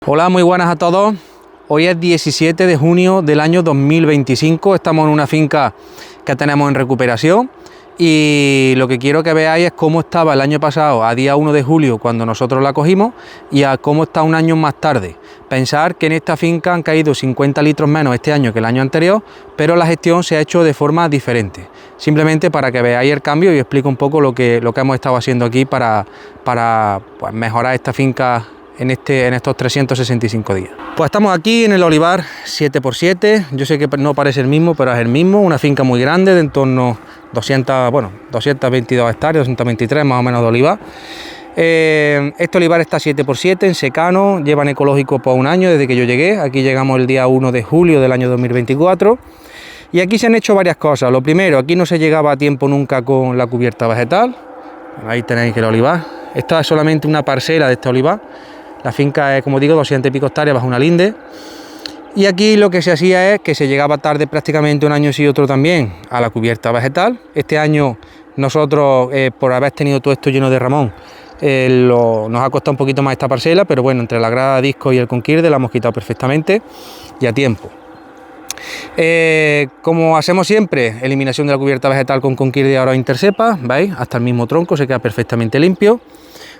Hola, muy buenas a todos. Hoy es 17 de junio del año 2025. Estamos en una finca que tenemos en recuperación y lo que quiero que veáis es cómo estaba el año pasado a día 1 de julio cuando nosotros la cogimos y a cómo está un año más tarde. Pensar que en esta finca han caído 50 litros menos este año que el año anterior, pero la gestión se ha hecho de forma diferente. Simplemente para que veáis el cambio y explico un poco lo que hemos estado haciendo aquí para pues, mejorar esta finca en estos 365 días. Pues estamos aquí en el olivar 7x7, yo sé que no parece el mismo, pero es el mismo, una finca muy grande de en torno a 222 hectáreas, 223 más o menos de olivar. Este olivar está 7x7 en secano, llevan ecológico por un año desde que yo llegué, aquí llegamos el día 1 de julio del año 2024. Y aquí se han hecho varias cosas. Lo primero, aquí no se llegaba a tiempo nunca con la cubierta vegetal, ahí tenéis el olivar, esta es solamente una parcela de este olivar. La finca es, como digo, 200 y pico hectáreas bajo una linde. Y aquí lo que se hacía es que se llegaba tarde prácticamente un año sí y otro también a la cubierta vegetal. Este año nosotros, por haber tenido todo esto lleno de ramón, nos ha costado un poquito más esta parcela, pero bueno, entre la grada disco y el conquirde la hemos quitado perfectamente y a tiempo. Como hacemos siempre, eliminación de la cubierta vegetal con conquirde ahora intercepa, ¿veis? Hasta el mismo tronco se queda perfectamente limpio.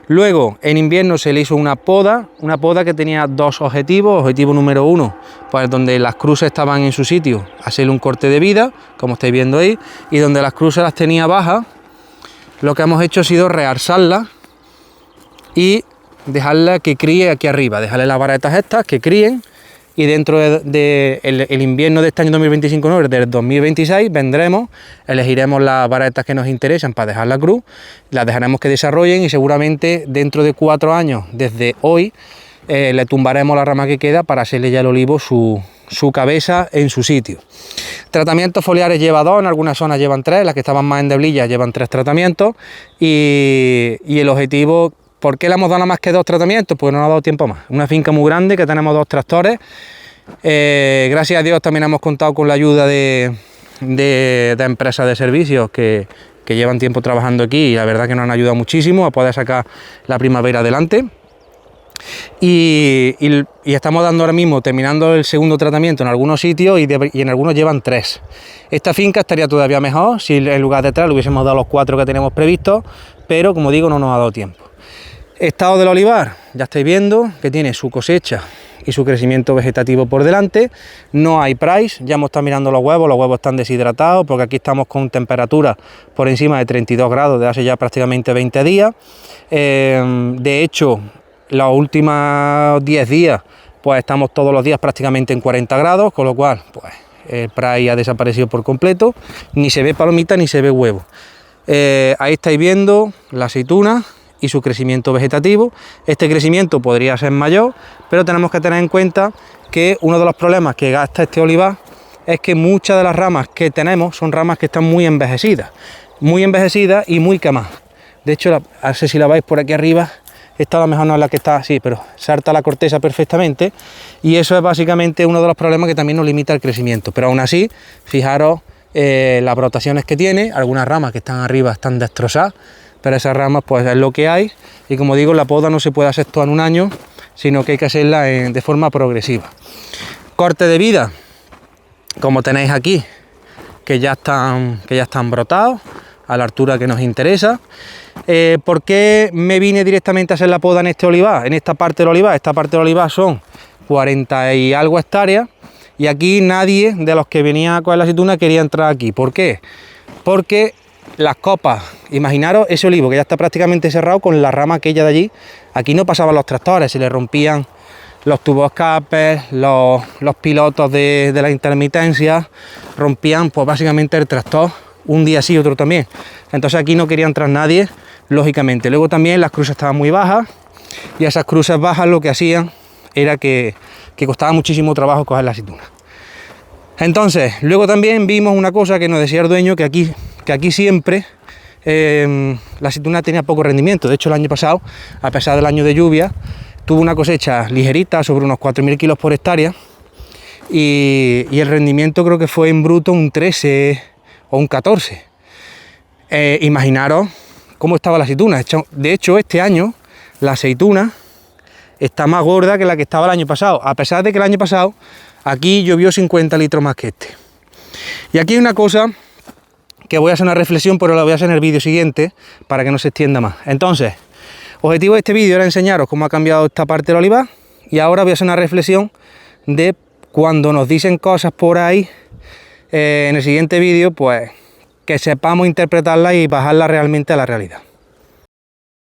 Luego, en invierno se le hizo una poda que tenía dos objetivos. Objetivo número uno, pues donde las cruces estaban en su sitio, hacerle un corte de vida, como estáis viendo ahí, y donde las cruces las tenía bajas, lo que hemos hecho ha sido realzarlas y dejarla que críe aquí arriba, dejarle las varetas estas que críen, y dentro el invierno de este año 2025, no, del 2026, vendremos, elegiremos las varetas que nos interesan para dejar la cruz, las dejaremos que desarrollen y seguramente dentro de 4 años, desde hoy, le tumbaremos la rama que queda para hacerle ya el olivo su cabeza en su sitio. Tratamientos foliares lleva 2, en algunas zonas llevan 3, las que estaban más endeblillas llevan 3 tratamientos y el objetivo... ¿Por qué le hemos dado nada más que 2 tratamientos? Pues no nos ha dado tiempo más. Una finca muy grande que tenemos 2 tractores. Gracias a Dios también hemos contado con la ayuda de empresas de servicios que llevan tiempo trabajando aquí y la verdad que nos han ayudado muchísimo a poder sacar la primavera adelante. Y estamos dando ahora mismo, terminando el segundo tratamiento en algunos sitios y en algunos llevan 3. Esta finca estaría todavía mejor si en lugar de 3 le hubiésemos dado los 4 que tenemos previstos, pero como digo no nos ha dado tiempo. Estado del olivar, ya estáis viendo que tiene su cosecha y su crecimiento vegetativo por delante. No hay price, ya hemos estado mirando los huevos están deshidratados porque aquí estamos con temperaturas por encima de 32 grados de hace ya prácticamente 20 días. De hecho, los últimos 10 días pues estamos todos los días prácticamente en 40 grados, con lo cual pues el price ha desaparecido por completo, ni se ve palomita ni se ve huevo. Ahí estáis viendo la aceituna y su crecimiento vegetativo. Este crecimiento podría ser mayor, pero tenemos que tener en cuenta que uno de los problemas que gasta este olivar es que muchas de las ramas que tenemos son ramas que están muy envejecidas y muy quemadas. De hecho, no sé si la veis por aquí arriba, esta a lo mejor no es la que está así, pero salta la corteza perfectamente y eso es básicamente uno de los problemas que también nos limita el crecimiento. Pero aún así, fijaros las brotaciones que tiene, algunas ramas que están arriba están destrozadas, pero esas ramas pues es lo que hay y como digo la poda no se puede hacer toda en un año, sino que hay que hacerla de forma progresiva. Corte de vida, como tenéis aquí, que ya están brotados a la altura que nos interesa. ¿Por qué me vine directamente a hacer la poda en este olivar? En esta parte del olivar, son 40 y algo hectáreas y aquí nadie de los que venían a coger la aceituna quería entrar aquí. ¿Por qué? Porque las copas, imaginaros ese olivo que ya está prácticamente cerrado con la rama aquella de allí, aquí no pasaban los tractores, se le rompían los tubos escapes, los pilotos de la intermitencia, rompían pues básicamente el tractor, un día sí, otro también. Entonces aquí no quería entrar nadie, lógicamente. Luego también las cruces estaban muy bajas y esas cruces bajas lo que hacían era que costaba muchísimo trabajo coger la aceituna. Entonces, luego también vimos una cosa que nos decía el dueño, que aquí siempre la aceituna tenía poco rendimiento. De hecho, el año pasado, a pesar del año de lluvia, tuvo una cosecha ligerita, sobre unos 4.000 kilos por hectárea, y el rendimiento creo que fue en bruto un 13 o un 14. Imaginaros cómo estaba la aceituna. De hecho, este año la aceituna está más gorda que la que estaba el año pasado, a pesar de que el año pasado aquí llovió 50 litros más que este. Y aquí hay una cosa que voy a hacer una reflexión, pero la voy a hacer en el vídeo siguiente para que no se extienda más. Entonces, objetivo de este vídeo era enseñaros cómo ha cambiado esta parte del olivar, y ahora voy a hacer una reflexión de cuando nos dicen cosas por ahí en el siguiente vídeo, pues que sepamos interpretarlas y bajarlas realmente a la realidad.